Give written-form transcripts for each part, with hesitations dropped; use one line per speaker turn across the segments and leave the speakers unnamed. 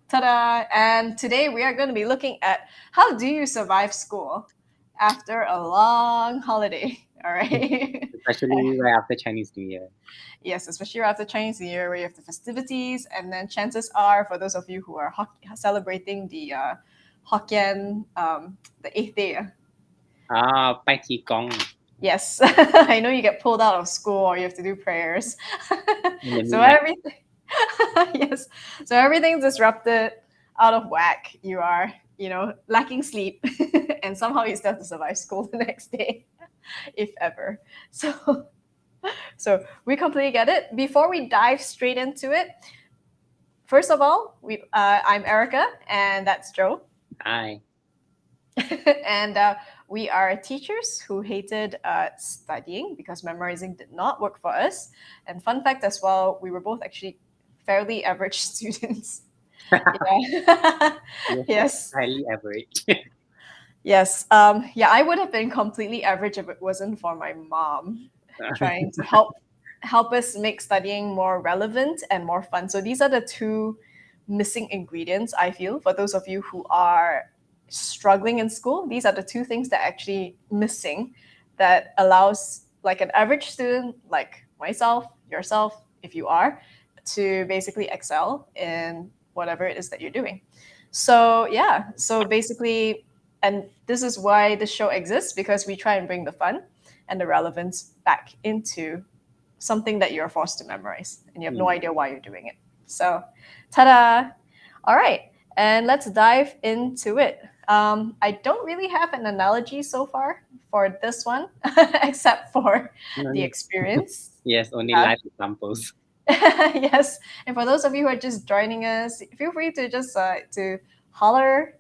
Ta-da! And today we are going to be looking at how do you survive school after a long holiday. All right.
Especially right after Chinese New Year.
Yes, especially after Chinese New Year, where you have the festivities, and then chances are, for those of you who are celebrating the Hokkien, the eighth day.
Pai Qi Gong
Yes, I know you get pulled out of school or you have to do prayers.
in the
So
midnight.
everything, yes, so everything's disrupted, out of whack. You are, lacking sleep, and somehow you still have to survive school the next day, if ever. So, so we completely get it. Before we dive straight into it, first of all, I'm Erica, and that's Joe.
Hi.
And we are teachers who hated studying because memorizing did not work for us. And fun fact as well, we were both actually fairly average students. Yeah. Yes.
Highly average.
Yes. Yeah, I would have been completely average if it wasn't for my mom trying to help us make studying more relevant and more fun. So these are the two missing ingredients, I feel, for those of you who are struggling in school. These are the two things that are actually missing that allows like an average student like myself, yourself, if you are, to basically excel in whatever it is that you're doing. So yeah, so basically, and this is why this show exists, because we try and bring the fun and the relevance back into something that you're forced to memorize and you have no idea why you're doing it. So, ta-da! All right, and let's dive into it. I don't really have an analogy so far for this one, except for the experience.
Yes, only
Yeah.
live examples.
Yes, and for those of you who are just joining us, feel free to just to holler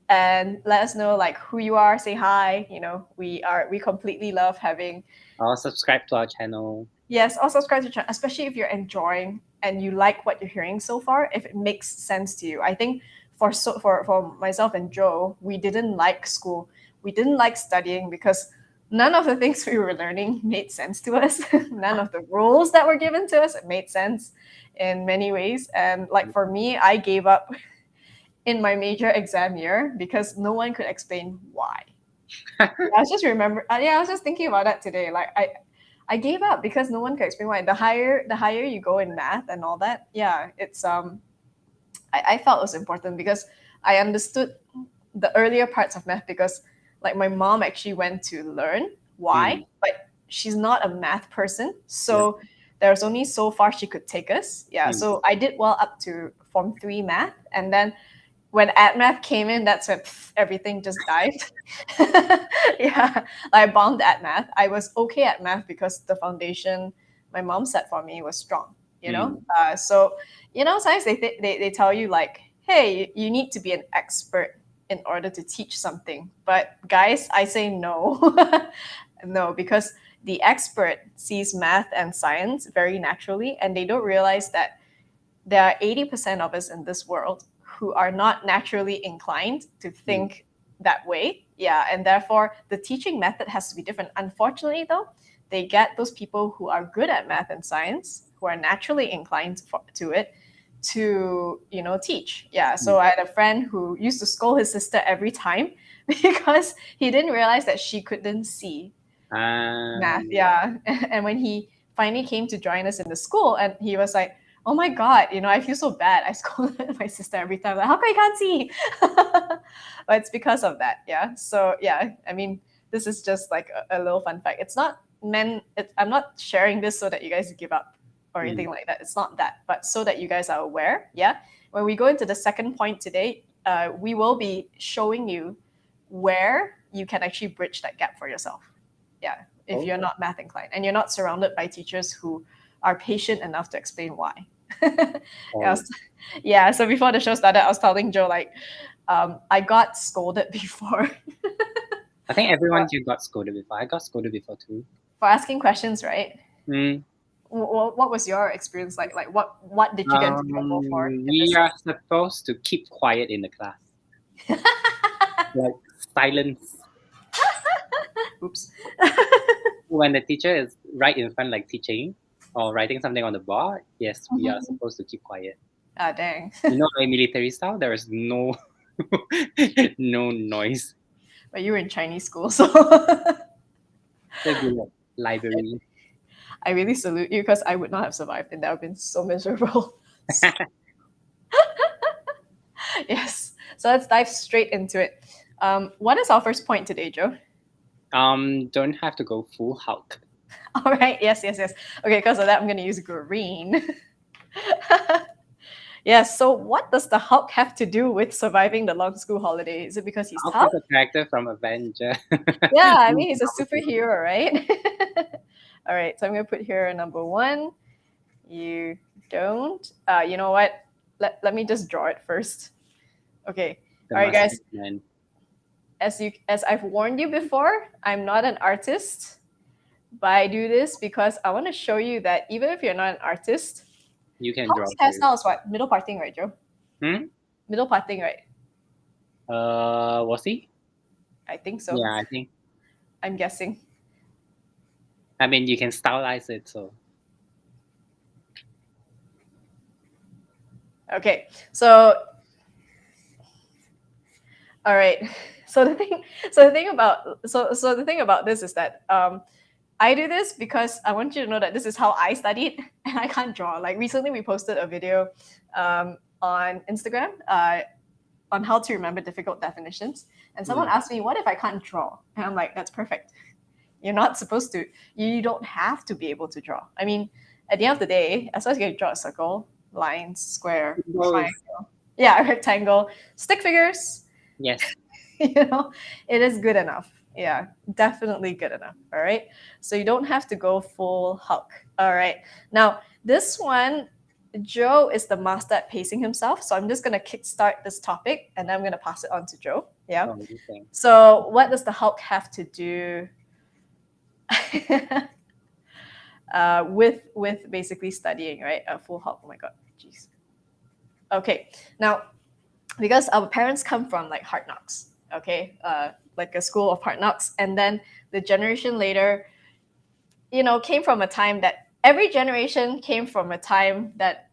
and let us know like who you are. Say hi. We completely love having.
Or subscribe to our channel.
Yes, also subscribe to the channel, especially if you're enjoying and you like what you're hearing so far. If it makes sense to you, I think for myself and Joe, we didn't like school. We didn't like studying because none of the things we were learning made sense to us. None of the rules that were given to us made sense in many ways. And like for me, I gave up in my major exam year because no one could explain why. I was just remember. Yeah, I was just thinking about that today. Like I gave up because no one could explain why. The higher you go in math and all that, yeah, it's I felt it was important because I understood the earlier parts of math because like my mom actually went to learn why, but she's not a math person, so there's only so far she could take us. Yeah, so I did well up to Form 3 math, and then when ad math came in, that's when everything just dived. Yeah, like I bombed at math. I was okay at math because the foundation my mom set for me was strong. So sometimes they tell you like, hey, you need to be an expert in order to teach something. But guys, I say no, no, because the expert sees math and science very naturally, and they don't realize that there are 80% of us in this world who are not naturally inclined to think that way. Yeah, and therefore the teaching method has to be different. Unfortunately, though, they get those people who are good at math and science, who are naturally inclined to it, to teach. Yeah, so I had a friend who used to scold his sister every time because he didn't realize that she couldn't see math. Yeah, and when he finally came to join us in the school, and he was like, oh my god, I feel so bad. I scolded my sister every time. Like, how come you can't see? But it's because of that. Yeah. So yeah, I mean, this is just like a little fun fact. It's not meant. I'm not sharing this so that you guys give up or anything like that. It's not that, but so that you guys are aware. Yeah. When we go into the second point today, we will be showing you where you can actually bridge that gap for yourself. Yeah. If you're not math inclined and you're not surrounded by teachers who are patient enough to explain why. Yeah, so before the show started, I was telling Joe like, I got scolded before
I think everyone here got scolded before. I got scolded before too.
for asking questions, right?
Mm.
What was your experience like? Like, what did you get into trouble for in
We
this
are supposed to keep quiet in the class. Like silence.
Oops.
When the teacher is right in front, like teaching or writing something on the board, yes, we are supposed to keep quiet.
Ah, dang.
You know, like military style, there is no no noise.
But you were in Chinese school, so
There'd be like library.
I really salute you because I would not have survived and that would have been so miserable. Yes. So let's dive straight into it. What is our first point today, Joe?
Don't have to go full Hulk.
All right. Yes. Okay, because of that, I'm going to use green. Yes. So, what does the Hulk have to do with surviving the long school holiday? Is it because he's
Hulk
tough?
is a character from Avenger.
Yeah, I mean, he's a superhero, right? All right. So, I'm going to put here number 1. You don't. You know what? Let me just draw it first. Okay.
The
All right, guys.
Mustache Man.
As I've warned you before, I'm not an artist, but I do this because I want to show you that even if you're not an artist,
You can draw.
Hulk's hairstyle is what? Middle parting, right, Joe? Middle parting, right?
Was he?
I think so.
Yeah, I think.
I'm guessing.
I mean, you can stylize it, so.
Okay, so all right. So the thing about this is that I do this because I want you to know that this is how I studied and I can't draw. Like recently we posted a video on Instagram on how to remember difficult definitions. And someone asked me, what if I can't draw? And I'm like, that's perfect. You're not supposed to. You don't have to be able to draw. I mean, at the end of the day, as long as you can draw a circle, lines, square, triangle, yeah, rectangle, stick figures,
Yes.
you know, it is good enough. Yeah, definitely good enough. All right. So you don't have to go full Hulk. All right. Now, this one, Joe is the master at pacing himself. So I'm just going to kickstart this topic and then I'm going to pass it on to Joe. Yeah.
Oh, okay.
So, what does the Hulk have to do with basically studying, right? A full Hulk. Oh my God. Jeez. Okay. Now, because our parents come from like hard knocks, okay, like a school of hard knocks, and then the generation later, came from a time that every generation came from a time that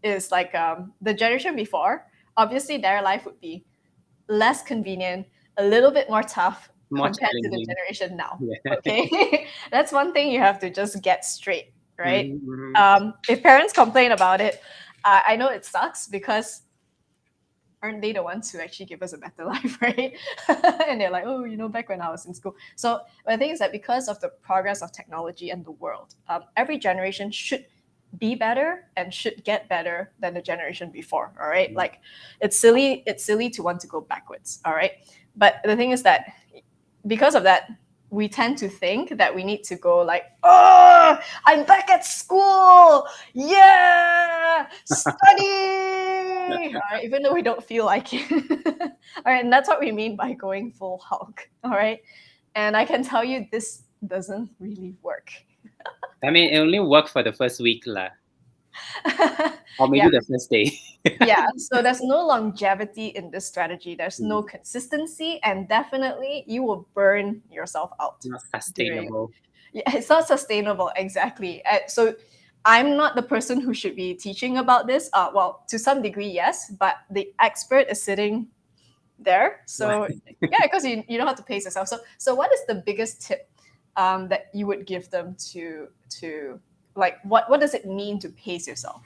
is like the generation before. Obviously, their life would be less convenient, a little bit more tough
More
compared to the
challenging.
generation now.
Yeah.
Okay, that's one thing you have to just get straight, right?
Mhm.
If parents complain about it, I know it sucks because aren't they the ones who actually give us a better life, right? And they're like, oh, back when I was in school. So the thing is that because of the progress of technology and the world, every generation should be better and should get better than the generation before. All right, like it's silly to want to go backwards. All right, but the thing is that because of that, we tend to think that we need to go like, oh, I'm back at school, yeah, study, all right, even though we don't feel like it. All right, and that's what we mean by going full Hulk. All right, and I can tell you this doesn't really work.
I mean, it only worked for the first week, lah. Or maybe the first day.
Yeah, so there's no longevity in this strategy. There's no consistency, and definitely you will burn yourself out.
Not sustainable.
Yeah, it's not sustainable, exactly. So I'm not the person who should be teaching about this. Well, to some degree, yes, but the expert is sitting there. So yeah, because you know how to pace yourself. So what is the biggest tip that you would give them to like what does it mean to pace yourself?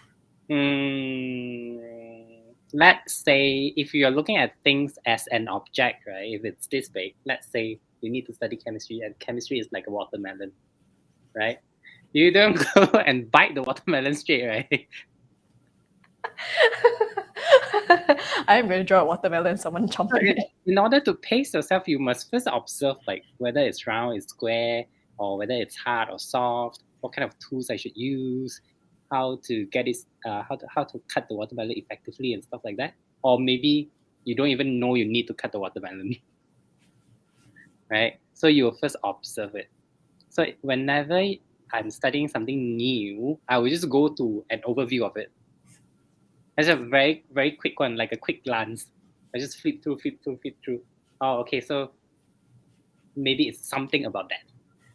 Let's say if you're looking at things as an object, right? If it's this big, let's say you need to study chemistry, and chemistry is like a watermelon, right? You don't go and bite the watermelon straight, right?
I'm going to draw a watermelon, someone chomping it.
In order to pace yourself, you must first observe like whether it's round, it's square, or whether it's hard or soft. What kind of tools I should use, how to get it, how to cut the watermelon effectively and stuff like that. Or maybe you don't even know you need to cut the watermelon, right? So you will first observe it. So whenever I'm studying something new, I will just go to an overview of it. It's a very, very quick one, like a quick glance. I just flip through. Oh, okay, so maybe it's something about that.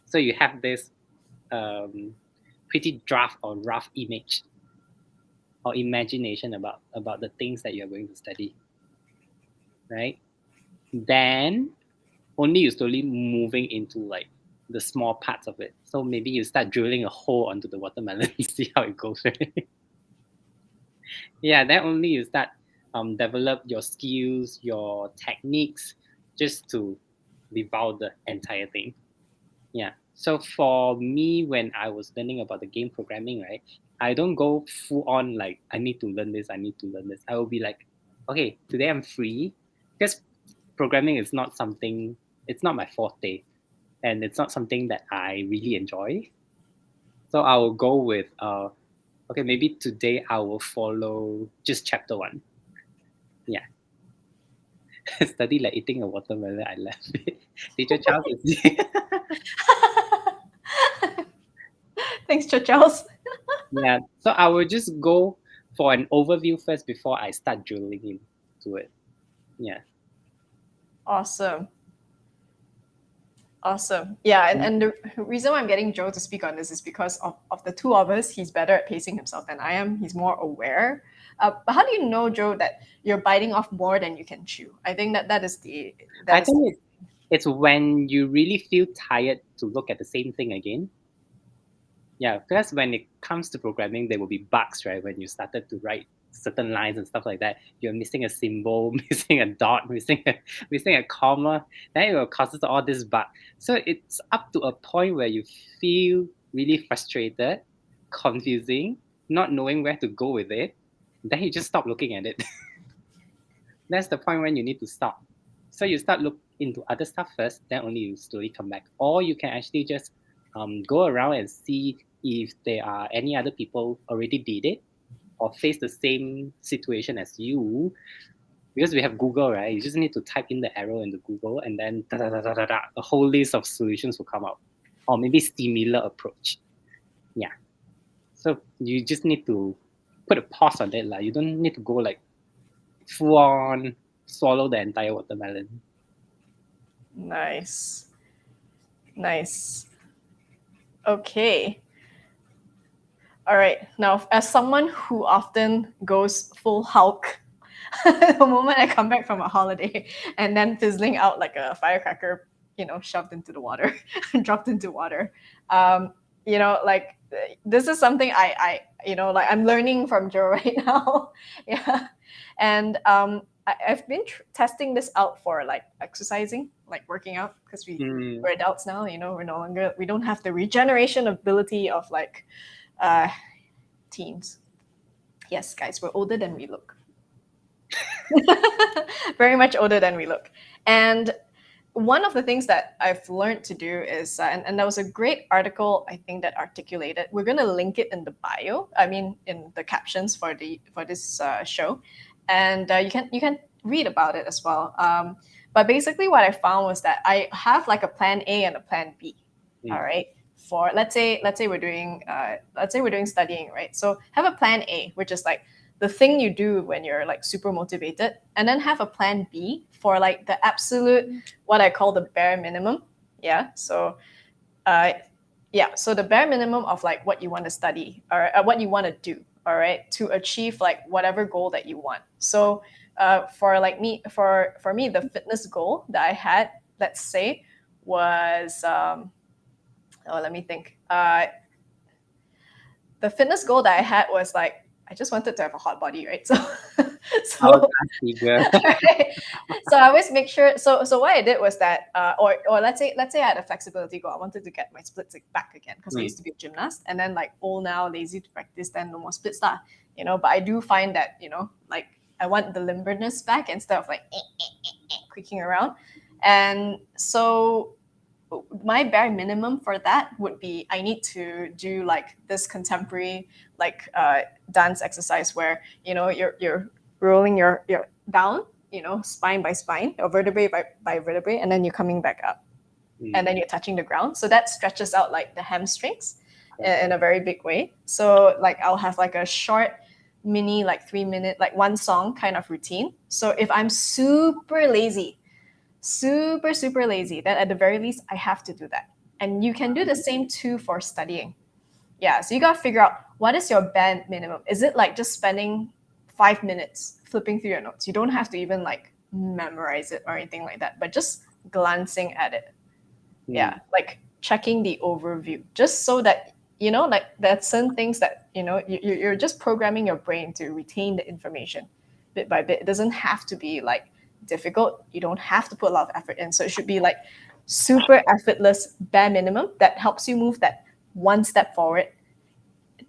So you have this pretty draft or rough image. or imagination about the things that you're going to study, right? Then only you slowly moving into like the small parts of it. So maybe you start drilling a hole onto the watermelon and see how it goes, right? Yeah, then only you start develop your skills, your techniques, just to devour the entire thing. Yeah. So for me, when I was learning about the game programming, right, I don't go full on like I need to learn this, I need to learn this. I will be like, okay, today I'm free, because programming is not something, it's not my forte, and it's not something that I really enjoy. So I will go with okay, maybe today I will follow just chapter 1. Yeah. Study like eating a watermelon, I left it. Teacher Charles is
Thanks, Charles.
yeah. So I will just go for an overview first before I start drilling into it. Yeah.
Awesome. Awesome. Yeah, and the reason why I'm getting Joe to speak on this is because of the two of us, he's better at pacing himself than I am. He's more aware. But how do you know, Joe, that you're biting off more than you can chew? I think that is the
I think it's when you really feel tired to look at the same thing again. Yeah, because when it comes to programming, there will be bugs, right? When you started to write certain lines and stuff like that, you're missing a symbol, missing a dot, missing a comma. Then it will cause all this bug. So it's up to a point where you feel really frustrated, confusing, not knowing where to go with it. Then you just stop looking at it. That's the point when you need to stop. So you start look into other stuff first, then only you slowly come back. Or you can actually just go around and see if there are any other people already did it or face the same situation as you. Because we have Google, right? You just need to type in the arrow into Google, and then a whole list of solutions will come out. Or maybe similar approach. Yeah. So you just need to put a pause on it. You don't need to go like full on swallow the entire watermelon.
Nice. Nice. Okay. All right. Now, as someone who often goes full Hulk, the moment I come back from a holiday and then fizzling out like a firecracker, shoved into the water, dropped into water. Like this is something like I'm learning from Joe right now. Yeah, and I've been testing this out for like exercising, like working out, because we're adults now. We don't have the regeneration ability of like teens. Yes, guys, we're older than we look. Very much older than we look. And one of the things that I've learned to do is, and there was a great article I think that articulated. We're going to link it in the bio. I mean, in the captions for this show, and you can read about it as well. But basically, what I found was that I have like a plan A and a plan B. All right. For let's say we're doing studying, right? So have a plan A, which is like the thing you do when you're like super motivated, and then have a plan B for like the absolute, what I call the bare minimum. Yeah. So so the bare minimum of like what you want to study or what you want to do, all right, to achieve like whatever goal that you want. So for me, the fitness goal that I had, let's say, was let me think. The fitness goal that I had was like, I just wanted to have a hot body, right? So right? So I always make sure. So what I did was that, or let's say I had a flexibility goal. I wanted to get my splits back again because I used to be a gymnast, and then like old now, lazy to practice, then no more splits lah. But I do find that like I want the limberness back instead of like creaking around, and so my bare minimum for that would be I need to do like this contemporary like dance exercise where you're rolling your down, spine by spine or vertebrae by vertebrae, and then you're coming back up, and then you're touching the ground. So that stretches out like the hamstrings in a very big way. So like I'll have like a short mini like 3-minute like one song kind of routine. So if I'm super lazy, then at the very least I have to do that. And you can do the same too for studying. Yeah, so you got to figure out what is your bare minimum? Is it like just spending 5 minutes flipping through your notes? You don't have to even like memorize it or anything like that, but just glancing at it. Yeah, like checking the overview, just so that like there's certain things that you're just programming your brain to retain the information bit by bit. It doesn't have to be like difficult. You don't have to put a lot of effort in. So it should be like super effortless, bare minimum that helps you move that one step forward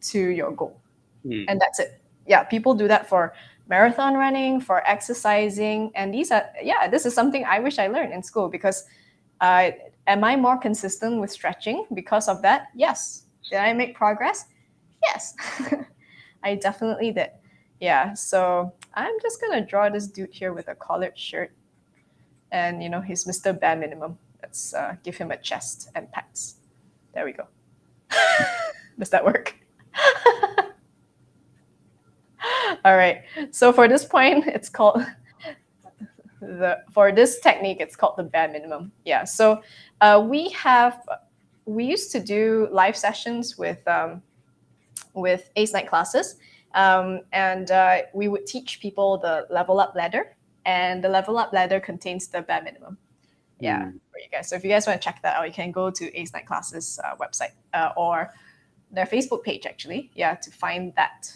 to your goal. And that's it. Yeah, people do that for marathon running, for exercising, and this is something I wish I learned in school, because am I more consistent with stretching because of that? Yes. Did I make progress? Yes. I definitely did. Yeah, so I'm just gonna draw this dude here with a collared shirt, and he's Mr. Bare Minimum. Let's give him a chest and pats. There we go. Does that work? All right. So for this point, it's called for this technique, it's called the bare minimum. Yeah. So we used to do live sessions with Ace Night classes, and we would teach people the level up ladder, and the level up ladder contains the bare minimum. Yeah, for you guys. So if you guys want to check that out, you can go to Ace Night Classes website or their Facebook page, actually. Yeah, to find that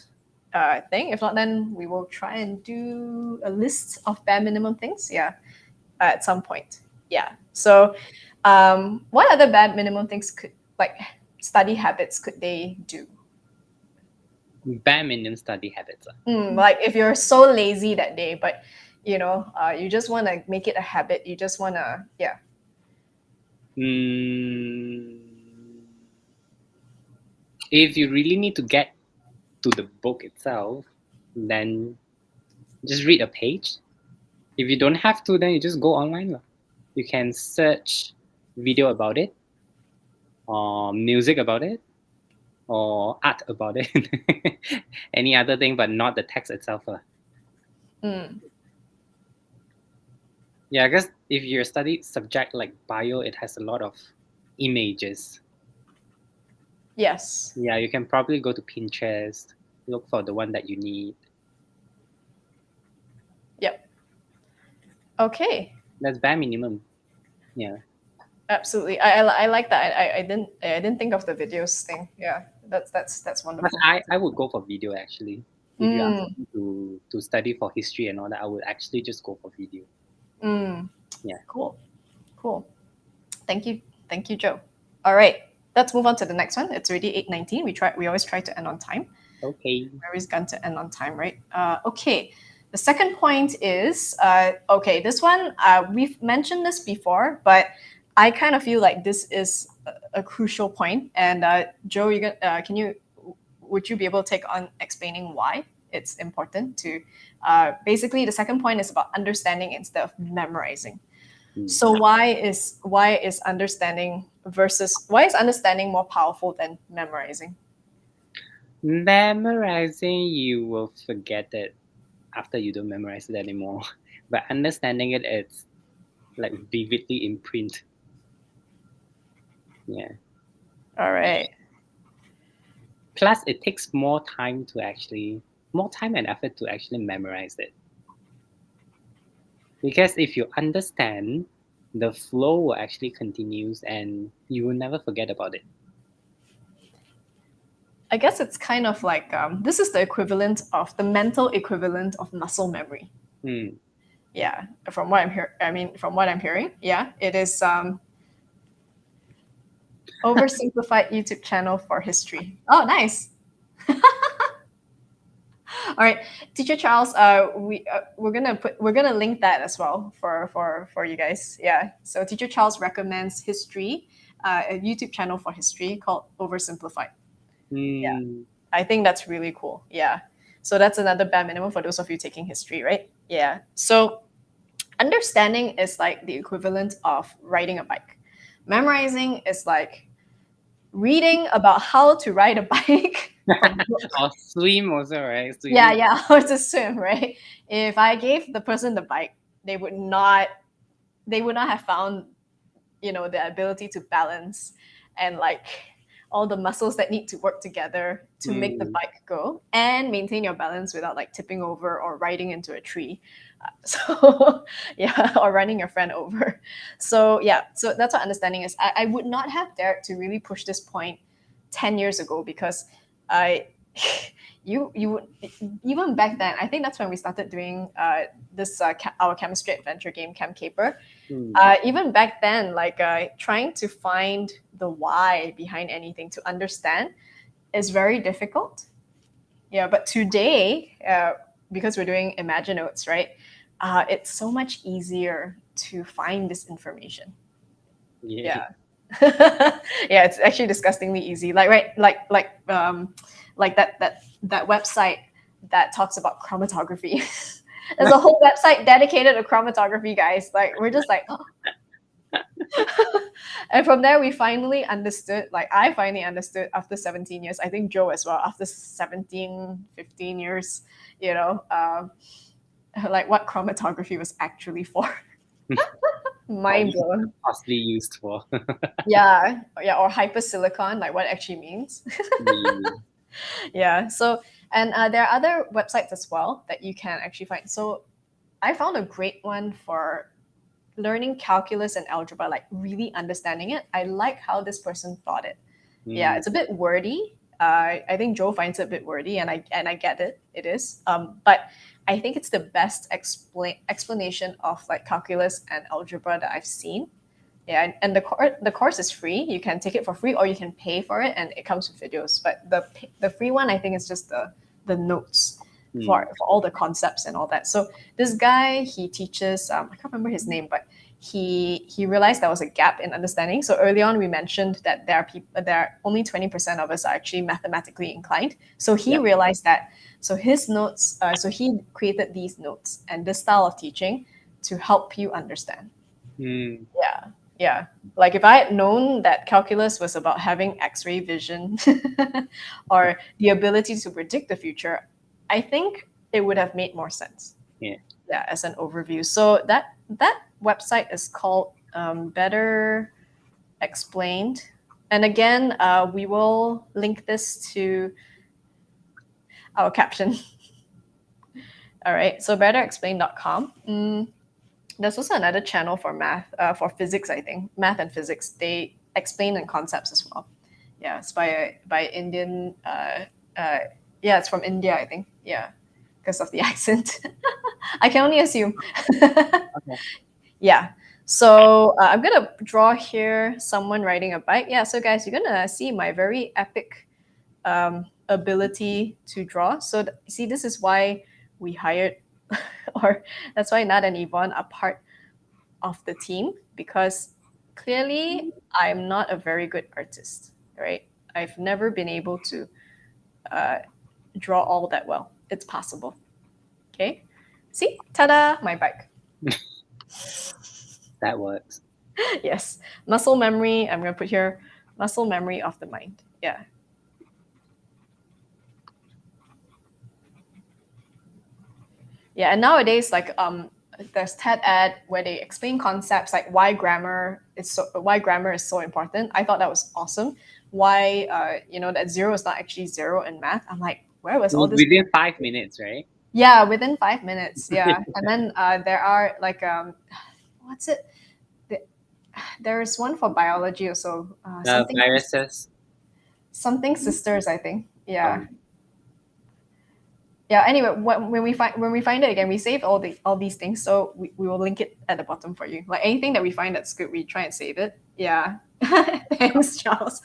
thing. If not, then we will try and do a list of bare minimum things. Yeah, at some point. Yeah. So, what other bare minimum things study habits could they do?
Bare minimum study habits.
Like if you're so lazy that day, but you just want to make it a habit. You just want to, yeah.
If you really need to get to the book itself, then just read a page. If you don't have to, then you just go online. You can search video about it, or music about it, or art about it. Any other thing, but not the text itself. Yeah, because if you study subject like bio, it has a lot of images.
Yes.
Yeah, you can probably go to Pinterest, look for the one that you need.
Yep. Okay.
That's bare minimum. Yeah.
Absolutely. I like that. I didn't think of the videos thing. Yeah. That's wonderful.
But I would go for video actually. If you ask me to study for history and all that, I would actually just go for video. Yeah.
Cool. Thank you, Joe. All right, let's move on to the next one. It's already 8:19. We always try to end on time.
Okay.
We're always going to end on time, right? Okay. The second point is okay. This one we've mentioned this before, but I kind of feel like this is a crucial point. And Joe, would you be able to take on explaining why it's important to? Basically, the second point is about understanding instead of memorizing. So why is understanding more powerful than memorizing?
Memorizing, you will forget it after you don't memorize it anymore. But understanding it, it's like vividly imprint. Yeah.
All right.
Plus, it takes more time and effort to actually memorize it. Because if you understand, the flow will actually continues and you will never forget about it.
I guess it's kind of like this is the mental equivalent of muscle memory. Yeah, from what I'm hearing, yeah, it is oversimplified YouTube channel for history. Oh, nice. All right, Teacher Charles, we're gonna link that as well for you guys. Yeah, so Teacher Charles recommends history, a YouTube channel for history called Oversimplified. Yeah, I think that's really cool. Yeah, so that's another bare minimum for those of you taking history, right? Yeah, so understanding is like the equivalent of riding a bike. Memorizing is like reading about how to ride a bike.
Or swim also, right?
Yeah, how to swim, right? If I gave the person the bike, they would not have found, the ability to balance and like all the muscles that need to work together to make the bike go and maintain your balance without like tipping over or riding into a tree. So yeah, or running your friend over. So yeah, so that's what understanding is. I would not have dared to really push this point 10 years ago because I you would even back then. I think that's when we started doing this our chemistry adventure game Chem Caper. Even back then, like trying to find the why behind anything to understand is very difficult. Yeah, but today, because we're doing Imagine Notes, right? It's so much easier to find this information.
Yeah.
Yeah, it's actually disgustingly easy. Like right, like that website that talks about chromatography. There's a whole website dedicated to chromatography, guys. Like we're just like, and from there we finally understood. Like I finally understood after 17 years. I think Joe as well after 17, 15 years. You know, like what chromatography was actually for. Mind blown.
Costly used for.
Yeah, or hypersilicon, like what it actually means. Yeah. So, and there are other websites as well that you can actually find. So, I found a great one for learning calculus and algebra, like really understanding it. I like how this person thought it. Yeah, it's a bit wordy. I think Joe finds it a bit wordy, and I get it. It is. But I think it's the best explanation of like calculus and algebra that I've seen. Yeah, and the course is free. You can take it for free, or you can pay for it, and it comes with videos. But the free one, I think, is just the notes for all the concepts and all that. So this guy, he teaches. I can't remember his name, but he realized there was a gap in understanding. So early on, we mentioned that there are only 20% of us are actually mathematically inclined. So he realized that. So his notes. So he created these notes and this style of teaching to help you understand. Yeah. Yeah. Like if I had known that calculus was about having X-ray vision or the ability to predict the future, I think it would have made more sense.
Yeah.
Yeah, as an overview. So that website is called Better Explained. And again, we will link this to our caption. All right. So betterexplained.com. There's also another channel for math, for physics, I think. Math and physics. They explain in concepts as well. Yeah, it's by Indian. Yeah, it's from India, I think. Yeah, because of the accent. I can only assume.
Okay.
Yeah. So I'm gonna draw here someone riding a bike. Yeah. So guys, you're gonna see my very epic ability to draw. So see, this is why we hired, or that's why Nad and Yvonne are part of the team, because clearly I'm not a very good artist, right? I've never been able to draw all that well. It's possible. Okay. See, ta-da, my bike.
That works.
Yes, muscle memory. I'm gonna put here muscle memory of the mind. Yeah. Yeah, and nowadays, like there's TED Ed where they explain concepts like why grammar is so important. I thought that was awesome. Why that zero is not actually zero in math. I'm like, where was all this?
Within 5 minutes, right?
Yeah, within 5 minutes. Yeah, and then there are like what's it? There's one for biology also.
Viruses.
Something sisters, I think. Yeah. Yeah. Anyway, when we find it again, we save all these things, so we will link it at the bottom for you. Like anything that we find that's good, we try and save it. Yeah. Thanks, Charles.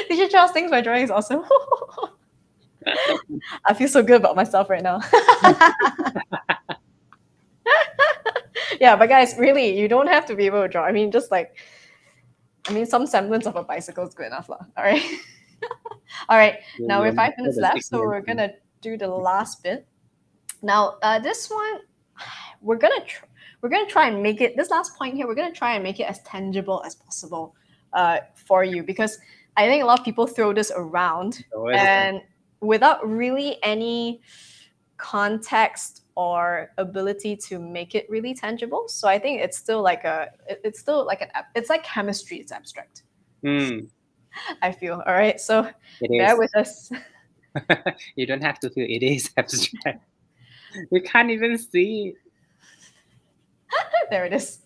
Teacher Charles thinks my drawing is awesome. I feel so good about myself right now. Yeah, but guys, really, you don't have to be able to draw. I mean, just like, some semblance of a bicycle is good enough, lah. All right. All right. Now we're 5 minutes left, so we're gonna do the last bit. Now, this one, we're gonna try and make it. This last point here, we're gonna try and make it as tangible as possible for you, because I think a lot of people throw this around and without really any context or ability to make it really tangible. So I think it's still like it's like chemistry. It's abstract. I feel. All right. So
It
bear
is.
with us.
You don't have to feel it is abstract. You can't even see it.
There it is.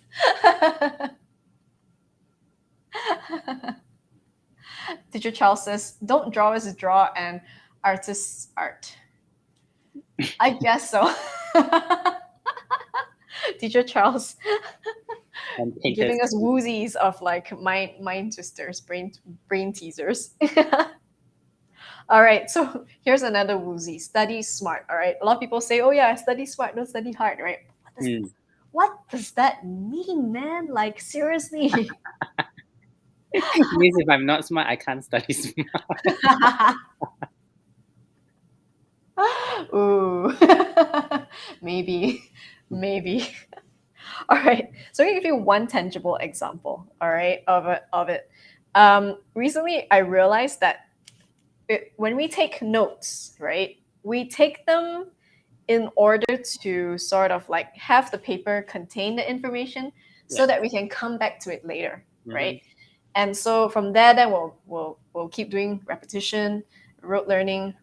Teacher Charles says, don't draw as a draw and artist's art. I guess so. Teacher Charles
And painters.
giving us woozies of like mind twisters, brain teasers. All right, so here's another woozy. Study smart. All right, a lot of people say, "Oh yeah, study smart, don't study hard." Right? What does that mean, man? Like seriously?
It means if I'm not smart, I can't study smart.
Ooh, maybe. All right. So I'm gonna give you one tangible example. All right, of it. Recently, I realized that when we take notes, right, we take them in order to sort of like have the paper contain the information so that we can come back to it later, right? And so from there, then we'll keep doing repetition, rote learning,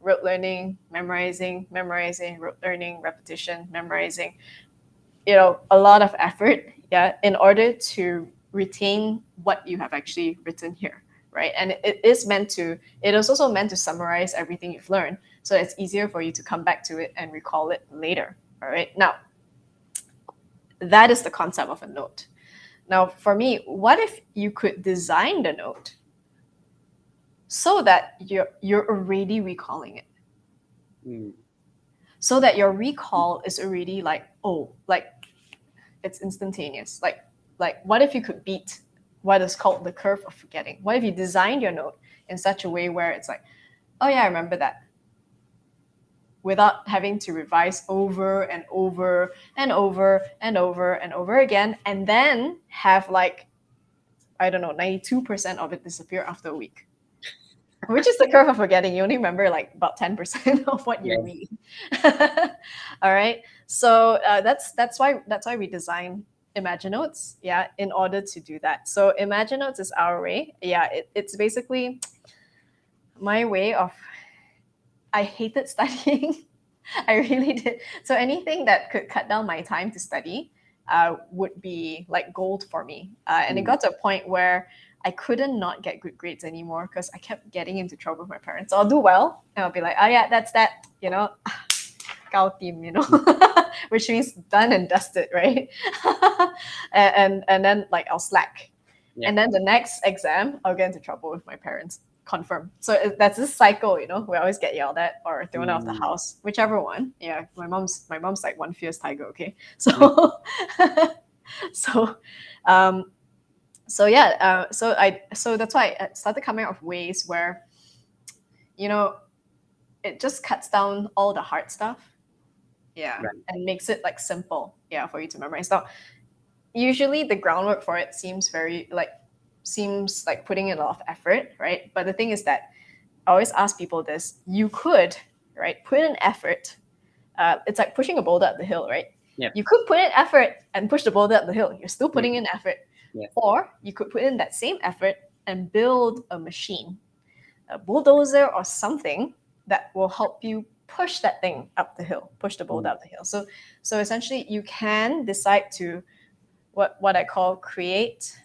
memorizing, rote learning, repetition, memorizing. You know, a lot of effort, yeah, in order to retain what you have actually written here, right? And it is also meant to summarize everything you've learned, so it's easier for you to come back to it and recall it later. All right. Now, that is the concept of a note. Now, for me, what if you could design the note so that you're already recalling it? So that your recall is already like, oh, like it's instantaneous. Like what if you could beat what is called the curve of forgetting? What if you designed your note in such a way where it's like, oh yeah, I remember that, without having to revise over and over and over and over and over again, and then have like, I don't know, 92% of it disappear after a week. Which is the curve of forgetting. You only remember like about 10% of what you read. All right. So that's why we design Imaginotes, yeah, in order to do that. So Imaginotes is our way. Yeah, it's basically my way of. I hated studying. I really did. So anything that could cut down my time to study would be like gold for me. And it got to a point where I couldn't not get good grades anymore because I kept getting into trouble with my parents. So I'll do well and I'll be like, oh yeah, that's that, you know, Gao team, you know, which means done and dusted, right? and then like I'll slack. Yeah. And then the next exam, I'll get into trouble with my parents. Confirm. So that's this cycle, you know. We always get yelled at or thrown out of the house, whichever one. Yeah, my mom's like one fierce tiger. Okay, so so so that's why I started coming up with ways where, you know, it just cuts down all the hard stuff, yeah, and makes it like simple, yeah, for you to memorize. Now, usually the groundwork for it seems like putting in a lot of effort, right? But the thing is that I always ask people this: you could, right, put in effort. It's like pushing a boulder up the hill, right? Yeah. You could put in effort and push the boulder up the hill. You're still putting in effort. Yes. Or you could put in that same effort and build a machine, a bulldozer or something that will help you push that thing up the hill, push the boulder up the hill. So essentially, you can decide to what I call create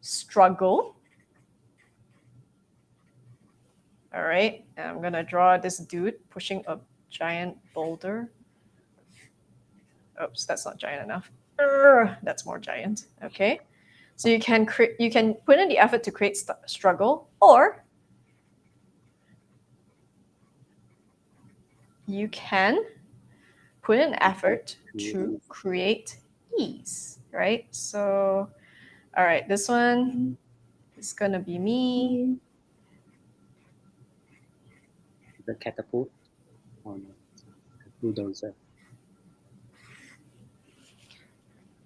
struggle. All right, and I'm gonna draw this dude pushing a giant boulder. Oops, that's not giant enough. That's more giant. Okay, so you can put in the effort to create struggle, or you can put in effort to create ease, right? So, all right, this one is gonna be me.
The catapult on bulldozer.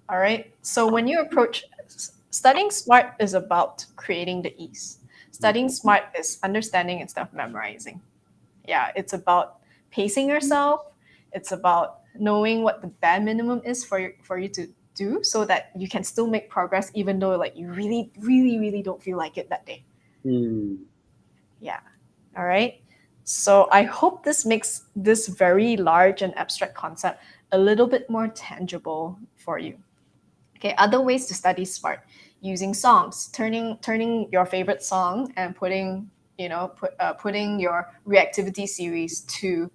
All right. So when you approach studying smart is about creating the ease. Studying smart is understanding instead of memorizing. Yeah, it's about pacing yourself. It's about knowing what the bare minimum is for you to do so that you can still make progress even though like you really, really, really don't feel like it that day. Yeah. All right. So I hope this makes this very large and abstract concept a little bit more tangible for you. Okay, other ways to study smart: using songs, turning your favorite song and putting your reactivity series to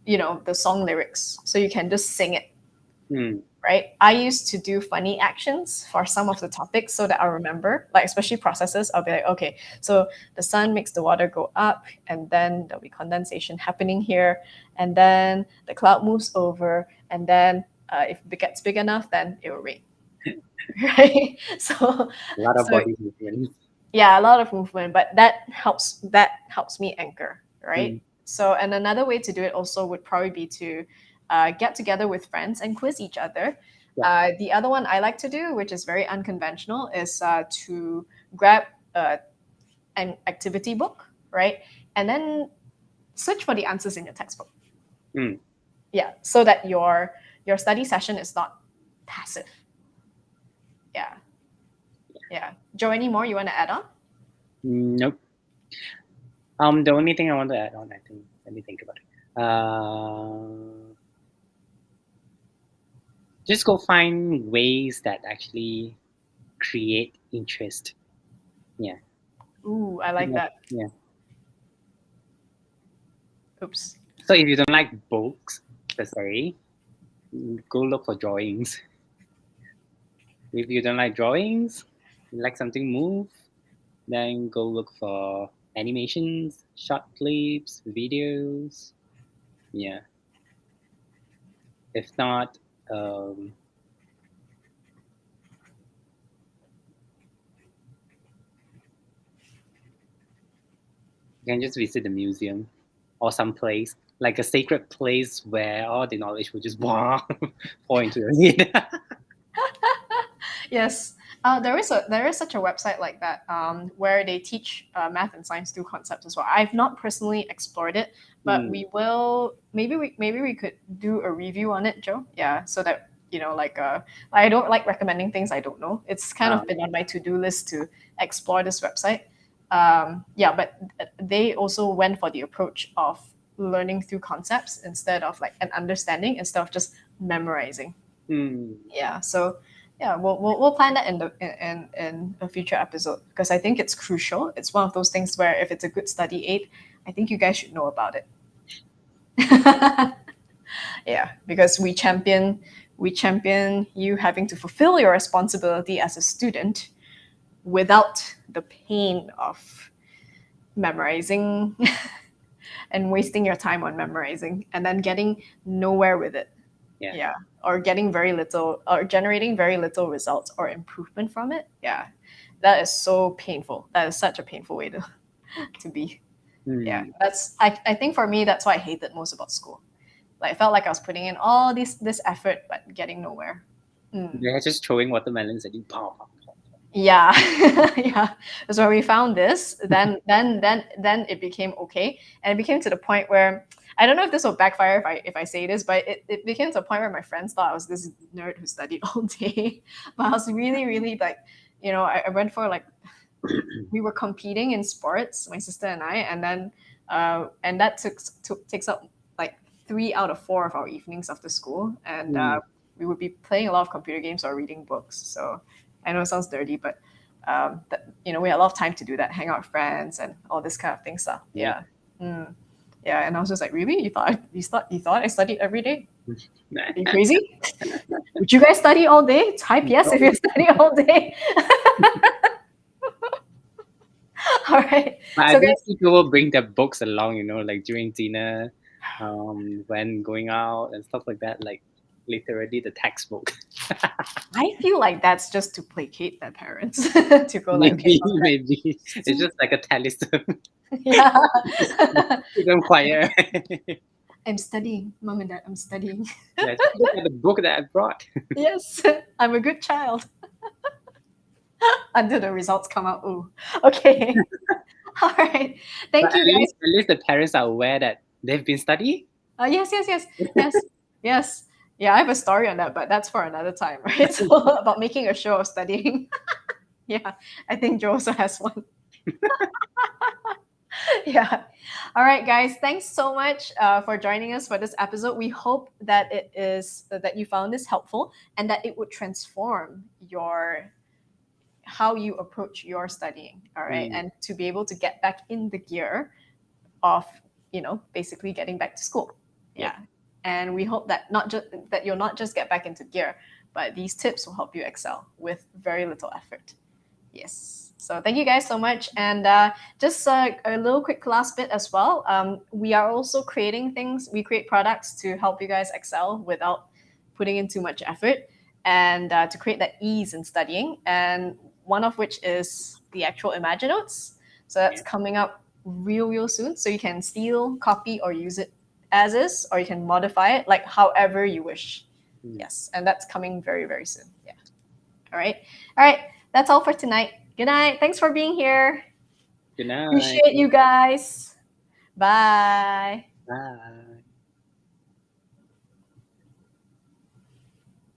the song lyrics, so you can just sing it. Right? I used to do funny actions for some of the topics so that I remember, like especially processes. I'll be like, okay, so the sun makes the water go up, and then there'll be condensation happening here, and then the cloud moves over, and then if it gets big enough, then it will rain. Right? So,
A lot of
so
body movement.
yeah, a lot of movement, but that helps me anchor, right? So, and another way to do it also would probably be to get together with friends and quiz each other. The other one I like to do, which is very unconventional, is to grab an activity book, right, and then search for the answers in your textbook. Yeah, so that your study session is not passive. Yeah, yeah. Joe, any more you want to add on?
Nope. The only thing I want to add on, I think, let me think about it. Just go find ways that actually create interest. Yeah.
Ooh, I like that.
Yeah.
Oops.
So if you don't like books per se, go look for drawings. If you don't like drawings, you like something move, then go look for animations, short clips, videos. Yeah. If not, you can just visit the museum or some place, like a sacred place where all the knowledge will just fall into your head.
Yes, there is such a website like that, where they teach math and science through concepts as well. I've not personally explored it, but we will. Maybe we could do a review on it, Joe. Yeah, so that like I don't like recommending things I don't know. It's kind of been on my to-do list to explore this website. Yeah, but they also went for the approach of learning through concepts instead of like an understanding, instead of just memorizing. Yeah, so yeah, we'll plan that in a future episode, because I think it's crucial. It's one of those things where if it's a good study aid, I think you guys should know about it. Yeah, because we champion you having to fulfill your responsibility as a student without the pain of memorizing and wasting your time on memorizing and then getting nowhere with it. Yeah. Or getting very little, or generating very little results or improvement from it. Yeah. That is so painful. That is such a painful way to be. Yeah. I think for me that's what I hated most about school. Like I felt like I was putting in all this effort but getting nowhere.
They're just throwing watermelons at you. Pow, pow.
Yeah. Yeah. So when we found this, then it became okay. And it became to the point where I don't know if this will backfire if I say this, but it became to a point where my friends thought I was this nerd who studied all day. But I was really, really like, I went for like we were competing in sports, my sister and I, and then and that takes up like 3 out of 4 of our evenings after school, and we would be playing a lot of computer games or reading books. So I know it sounds dirty, but we had a lot of time to do that, hang out with friends and all this kind of thing stuff. Yeah. Yeah, and I was just like, really? You thought I studied every day? Are you crazy? Would you guys study all day? Type yes if you study all day. All right.
But
So
I think
guys,
people will bring their books along, like during dinner, when going out and stuff like that, like literally the textbook.
I feel like that's just to placate their parents to go like, okay,
Maybe. It's just like a talisman.
yeah.
Keep them quiet.
I'm studying, mom and dad. I'm studying.
Yeah, just look at the book that I brought.
Yes, I'm a good child. Until the results come out. Ooh. Okay. All right. Thank
But
you, guys.
at least the parents are aware that they've been studying.
Yes. Yeah, I have a story on that, but that's for another time, right? So about making a show of studying. Yeah, I think Joe also has one. Yeah. All right, guys. Thanks so much for joining us for this episode. We hope that it is that you found this helpful and that it would transform your how you approach your studying. All right, and to be able to get back in the gear of basically getting back to school. Yeah. And we hope that you'll not just get back into gear, but these tips will help you excel with very little effort. Yes. So thank you guys so much. And just a little quick last bit as well. We are also creating things. We create products to help you guys excel without putting in too much effort, and to create that ease in studying. And one of which is the actual ImagineNotes. So that's coming up real soon. So you can steal, copy, or use it as is, or you can modify it like however you wish. Yes. And that's coming very soon. Yeah. All right. That's all for tonight. Good night. Thanks for being here.
Good night.
Appreciate you guys. Bye.
Bye.